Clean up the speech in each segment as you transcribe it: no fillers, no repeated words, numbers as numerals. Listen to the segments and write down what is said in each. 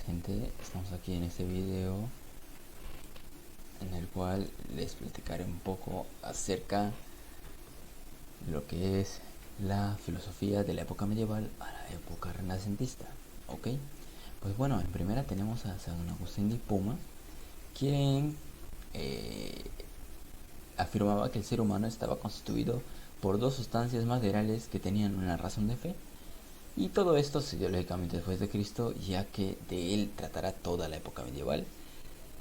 buenas gente, estamos aquí en este video en el cual les platicaré un poco acerca de lo que es la filosofía de la época medieval a la época renacentista. Ok, pues bueno, en primera tenemos a San Agustín de Hipona, quien afirmaba que el ser humano estaba constituido por dos sustancias materiales que tenían una razón de fe. Y todo esto sucedió lógicamente después de Cristo, ya que de él tratará toda la época medieval,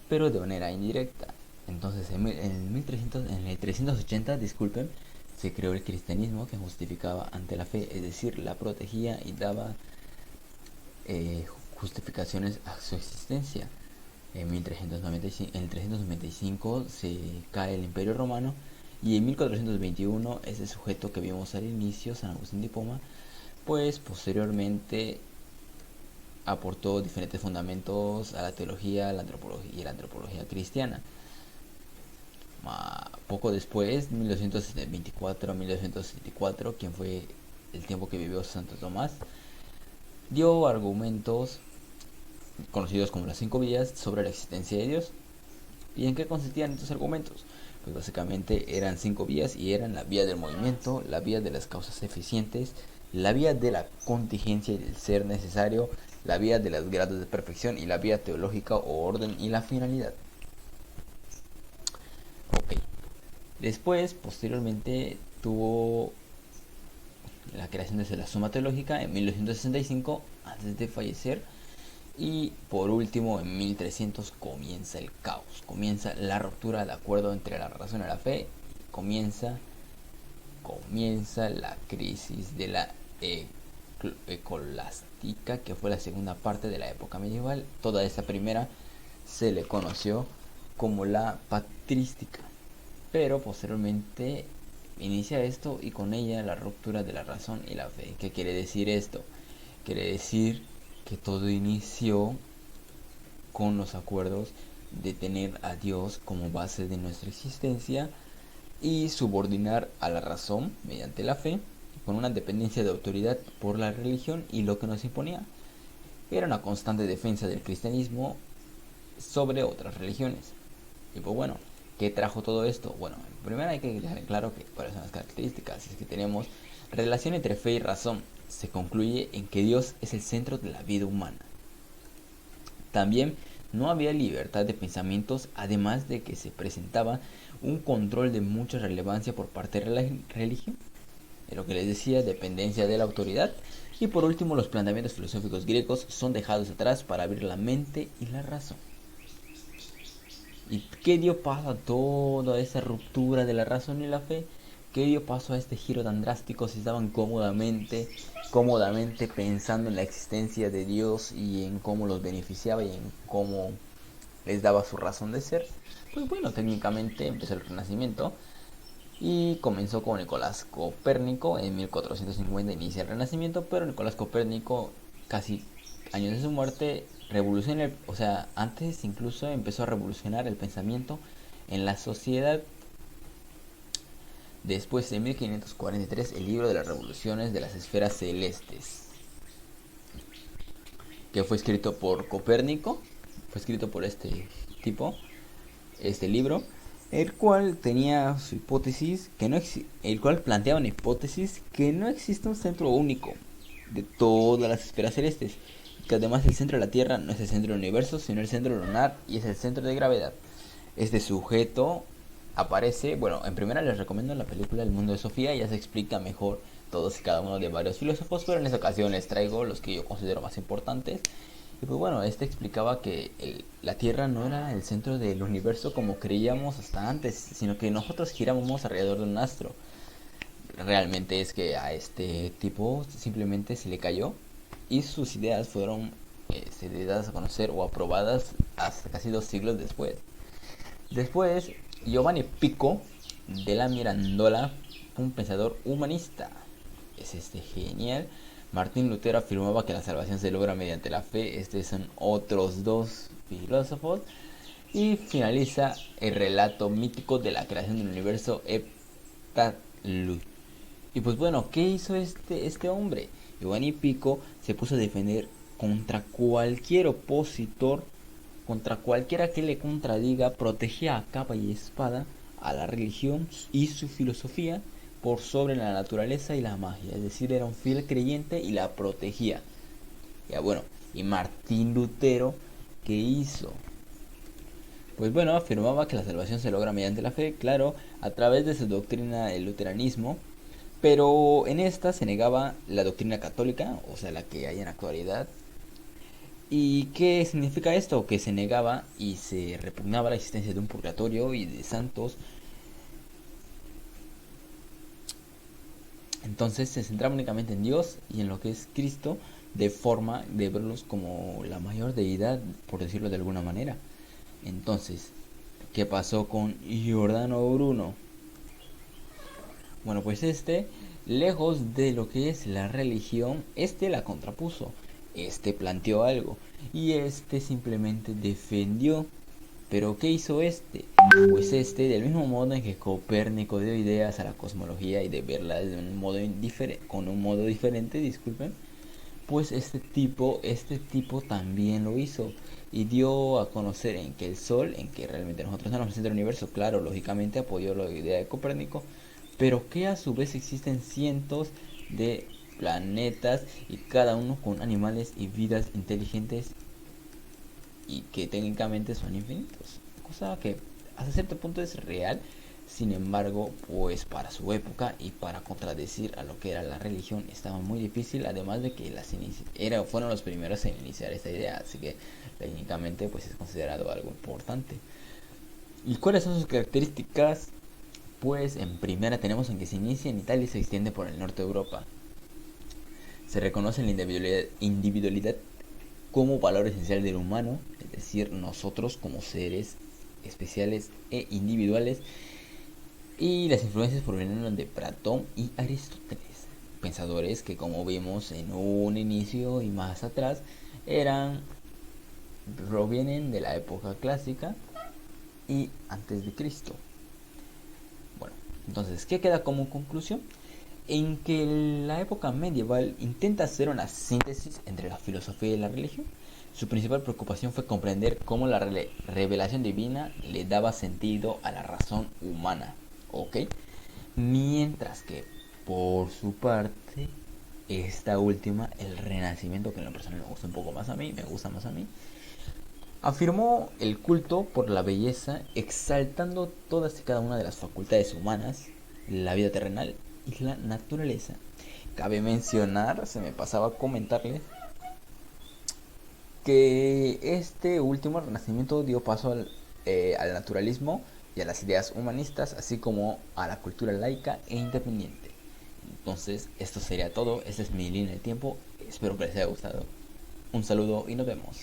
pero de manera indirecta. Entonces, en el 380, disculpen, se creó el cristianismo, que justificaba ante la fe, es decir, la protegía y daba justificaciones a su existencia. En 395 se cae el Imperio Romano y en 1421 ese sujeto que vimos al inicio, San Agustín de Hipona, pues posteriormente aportó diferentes fundamentos a la teología, la antropología y la antropología cristiana. Poco después, 1224 a 1274, quien fue el tiempo que vivió Santo Tomás, dio argumentos conocidos como las 5 vías sobre la existencia de Dios. ¿Y en qué consistían estos argumentos? Pues básicamente eran 5 vías y eran la vía del movimiento, la vía de las causas eficientes, la vía de la contingencia y del ser necesario, la vía de los grados de perfección y la vía teológica o orden y la finalidad. Ok. Después, posteriormente, tuvo la creación de la Suma Teológica en 1265, antes de fallecer. Y por último, en 1300 comienza el caos, comienza la ruptura del acuerdo entre la razón y la fe, y comienza la crisis de la escolástica, que fue la segunda parte de la época medieval. Toda esta primera se le conoció como la patrística, pero posteriormente inicia esto y con ella la ruptura de la razón y la fe. ¿Qué quiere decir esto? Quiere decir que todo inició con los acuerdos de tener a Dios como base de nuestra existencia y subordinar a la razón mediante la fe, con una dependencia de autoridad por la religión y lo que nos imponía. Era una constante defensa del cristianismo sobre otras religiones. Y pues bueno, ¿qué trajo todo esto? Bueno, primero hay que dejar en claro que cuáles son las características. Es que tenemos relación entre fe y razón. Se concluye en que Dios es el centro de la vida humana. También no había libertad de pensamientos, además de que se presentaba un control de mucha relevancia por parte de la religión. De lo que les decía, dependencia de la autoridad. Y por último, los planteamientos filosóficos griegos son dejados atrás para abrir la mente y la razón. ¿Y qué dio paso a toda esa ruptura de la razón y la fe? ¿Qué dio paso a este giro tan drástico si estaban cómodamente pensando en la existencia de Dios y en cómo los beneficiaba y en cómo les daba su razón de ser? Pues bueno, técnicamente empezó el Renacimiento y comenzó con Nicolás Copérnico. En 1450 inicia el Renacimiento, pero Nicolás Copérnico, casi años de su muerte, antes incluso empezó a revolucionar el pensamiento en la sociedad. Después, en 1543, el libro de las revoluciones de las esferas celestes, que fue escrito por Copérnico, fue escrito por este tipo, este libro, el cual tenía su hipótesis, el cual planteaba una hipótesis que no existe un centro único de todas las esferas celestes, que además el centro de la Tierra no es el centro del universo, sino el centro lunar y es el centro de gravedad. Este sujeto aparece, bueno, en primera les recomiendo la película El Mundo de Sofía, ya se explica mejor todos y cada uno de varios filósofos, pero en esta ocasión les traigo los que yo considero más importantes. Y pues bueno, este explicaba que la Tierra no era el centro del universo como creíamos hasta antes, sino que nosotros girábamos alrededor de un astro. Realmente es que a este tipo simplemente se le cayó y sus ideas fueron dadas a conocer o aprobadas hasta casi 2 siglos después. Después, Giovanni Pico de la Mirandola fue un pensador humanista. Es genial. Martín Lutero afirmaba que la salvación se logra mediante la fe. Estos son otros dos filósofos. Y finaliza el relato mítico de la creación del universo Heptatlut. Y pues bueno, ¿qué hizo este hombre? Giovanni Pico se puso a defender contra cualquier opositor, contra cualquiera que le contradiga, protegía a capa y espada a la religión y su filosofía por sobre la naturaleza y la magia. Es decir, era un fiel creyente y la protegía. Ya bueno, y Martín Lutero, ¿qué hizo? Pues bueno, afirmaba que la salvación se logra mediante la fe, claro, a través de su doctrina del luteranismo, pero en esta se negaba la doctrina católica, o sea, la que hay en la actualidad. ¿Y qué significa esto? Que se negaba y se repugnaba la existencia de un purgatorio y de santos. Entonces se centraba únicamente en Dios y en lo que es Cristo, de forma de verlos como la mayor deidad, por decirlo de alguna manera. Entonces, ¿qué pasó con Giordano Bruno? Bueno, pues lejos de lo que es la religión, la contrapuso. Planteó algo y simplemente defendió. Pero ¿qué hizo Pues del mismo modo en que Copérnico dio ideas a la cosmología y de verla de un modo con un modo diferente, disculpen, pues este tipo también lo hizo y dio a conocer en que el Sol, en que realmente nosotros somos el centro del universo, claro, lógicamente apoyó la idea de Copérnico, pero que a su vez existen cientos de planetas y cada uno con animales y vidas inteligentes y que técnicamente son infinitos, cosa que hasta cierto punto es real. Sin embargo, pues para su época y para contradecir a lo que era la religión estaba muy difícil, además de que fueron los primeros en iniciar esta idea, así que técnicamente pues es considerado algo importante. ¿Y cuáles son sus características? Pues en primera tenemos en que se inicia en Italia y se extiende por el norte de Europa. Se reconoce la individualidad como valor esencial del humano, es decir, nosotros como seres especiales e individuales, y las influencias provienen de Platón y Aristóteles, pensadores que, como vimos en un inicio y más atrás, provienen de la época clásica y antes de Cristo. Bueno, entonces, ¿qué queda como conclusión? En que la época medieval intenta hacer una síntesis entre la filosofía y la religión. Su principal preocupación fue comprender cómo la revelación divina le daba sentido a la razón humana, ¿ok? Mientras que, por su parte, esta última, el Renacimiento, que en lo personal me gusta un poco más a mí, me gusta más a mí, afirmó el culto por la belleza, exaltando todas y cada una de las facultades humanas, la vida terrenal y la naturaleza. Cabe mencionar, se me pasaba a comentarles, que este último renacimiento dio paso al naturalismo y a las ideas humanistas, así como a la cultura laica e independiente. Entonces, esto sería todo. Esta es mi línea de tiempo. Espero que les haya gustado. Un saludo y nos vemos.